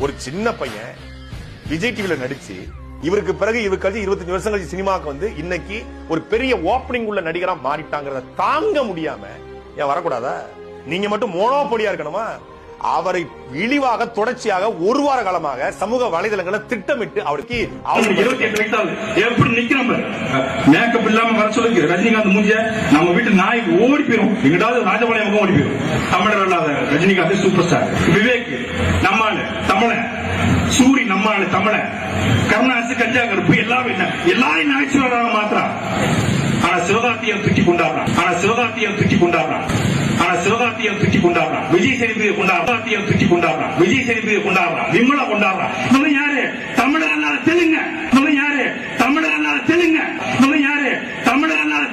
ஒரு சின்ன பையன் விஜய் டிவில நடிச்சு இவருக்கு பிறகு இவருக்கு 25 வருஷம் கழிச்சு சினிமாவுக்கு வந்து இன்னைக்கு ஒரு பெரிய ஓப்பனிங் உள்ள நடிகரா மாறிட்டாங்கிறத தாங்க முடியாம ஏன் வரக்கூடாதா? நீங்க மட்டும் மோனோபொலியா இருக்கணுமா? அவரை இழிவாக தொடர்ச்சியாக ஒரு வார காலமாக சமூக வலைதளங்களை திட்டமிட்டு அவருக்கு 28 வயசாவது எப்படி நிக்கிறோம் மேக்கப் இல்லாம வர சொல்லுங்க. ரஜினிகாந்த் மூஞ்ச நம்ம வீட்டு நாய் ஓடி போயிடும். எங்கிட்டாவது ராஜபாளையம் ஓடி போயிடும். தமிழர் அல்லாத ரஜினிகாந்த் சூப்பர் ஸ்டார். விவேக் நம்மாளு தமிழன், சூரி நம்மாளு தமிழன், கருணாசு கஞ்சா கருப்பு எல்லாரும் நகைச்சுவராக மாத்திரம். ஆனா சிவகார்த்தியம் தூக்கி கொண்டாடுறான். விஜய் சேதுபதியை கொண்டாடுறான். விஜய் சேதுபதியை கொண்டாடுறான். விமலா கொண்டாடுறான். இவங்க யாரு? தமிழனால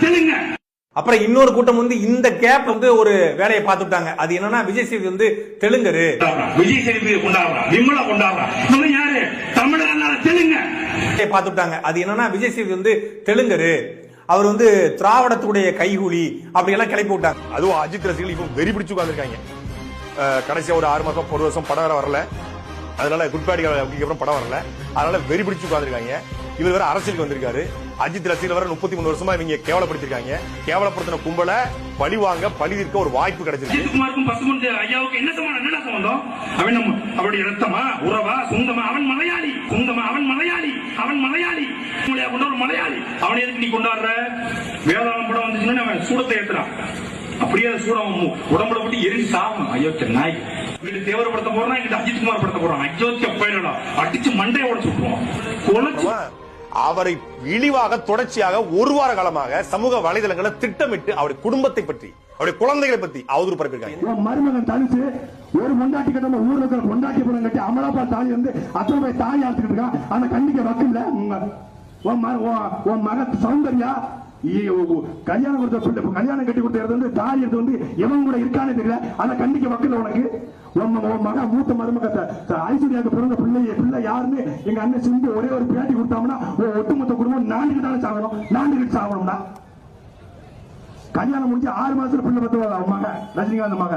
தெலுங்க. அப்புறம் இன்னொரு கூட்டம் வந்து இந்த கேப் வந்து ஒரு வேலையை பார்த்துட்டாங்க. அது என்னன்னா விஜய் சேதுபதி வந்து தெலுங்கரு. விஜய் சேதுபதியை கொண்டாடுறான். விமலா கொண்டாடுறான். இவங்க யாரு? தமிழனால தெலுங்க பார்த்துட்டாங்க. அது என்னன்னா விஜய் சேதுபதி வந்து தெலுங்கரு, அவர் வந்து திராவிடத்துடைய கைகூலி அப்படி எல்லாம் கிளப்பி விட்டாங்க. அதுவும் அஜித் ரசிகர்கள் இப்போ வெறி பிடிச்சு உட்கார்ந்திருக்காங்க. கடைசியா ஒரு 6 மாசம் 1 வருஷம் படம் வரல, அதனால குட் பேட் அப்புறம் படம் வரல, அதனால வெறி பிடிச்சு உட்கார்ந்திருக்காங்க. இவர் வேற அரசியலுக்கு வந்திருக்காரு. அஜித் ரசிகர்கள் வர 33 வருஷமா இவங்க கேவலப்படுத்திருக்காங்க. கேவலப்படுத்தின கும்பல பழி வாங்க பழி தீர்க்க ஒரு வாய்ப்பு கிடைச்சிருக்கு. ஐயாவுக்கு என்ன சம்பந்தம்? அவருடைய ரத்தமா உறவா சொந்தமா? அவன் மலையாளி. ஒரு மலையாளி. அவனை எதுக்கு நீ கொண்டாடுற? வேதாளம் படம் வந்துச்சுன்னா அவன் சூடத்தை ஏத்துறான். அப்படியே சூடம் உடம்புல போட்டு எரிஞ்சு சாகணும். அயோக்கிய நாய். வீட்டு தேவர படுத்த போறான், எங்கிட்ட அஜித் குமார் படுத்த போறான். அயோக்கிய பயிரடா அடிச்சு மண்டையை உடச்சு விட்டுருவான். அவரை இழிவாக தொடர்ச்சியாக ஒரு வார காலமாக சமூக வலைதளங்களை திட்டமிட்டு அவருடைய குடும்பத்தை பற்றி, அவருடைய குழந்தைகளை பற்றி அவதூறு பரப்பியிருக்காங்க. மருமகன் தனிச்சு ஒரு பொண்டாட்டி கட்ட ஊர்ல இருக்கிற பொண்டாட்டி படம் கட்டி அமலாப்பா தாலி வந்து அத்தனை போய் தாலி ஆத்துக்கிட்டு இருக்கான். ஆனா கண்டிக்க வக்கீல்ல உன் மக சௌந்தர்யா கல்யாணம் கொடுத்த கல்யாணம் கட்டி கொடுத்தது வந்து தாலி எடுத்து வந்து எவன் கூட இருக்கானே தெரியல. ஆனா கண்டிக்க வக்கீல் உனக்கு உன் மக மூத்த மருமக ஐஸ்வர்யாவுக்கு பிறந்த பிள்ளை யாருன்னு எங்க அண்ணன் சிந்து ஒரே ஒரு பேட்டி கொடுத்தாங்கன்னா ஒட்டுமொத்த குடும்பம் நாண்டுகிட்டு சாகணும்னா. கல்யாணம் முடிஞ்சு 6 மாசத்துல பிள்ளை பத்துவா மக ரஜினிகாந்த் மக.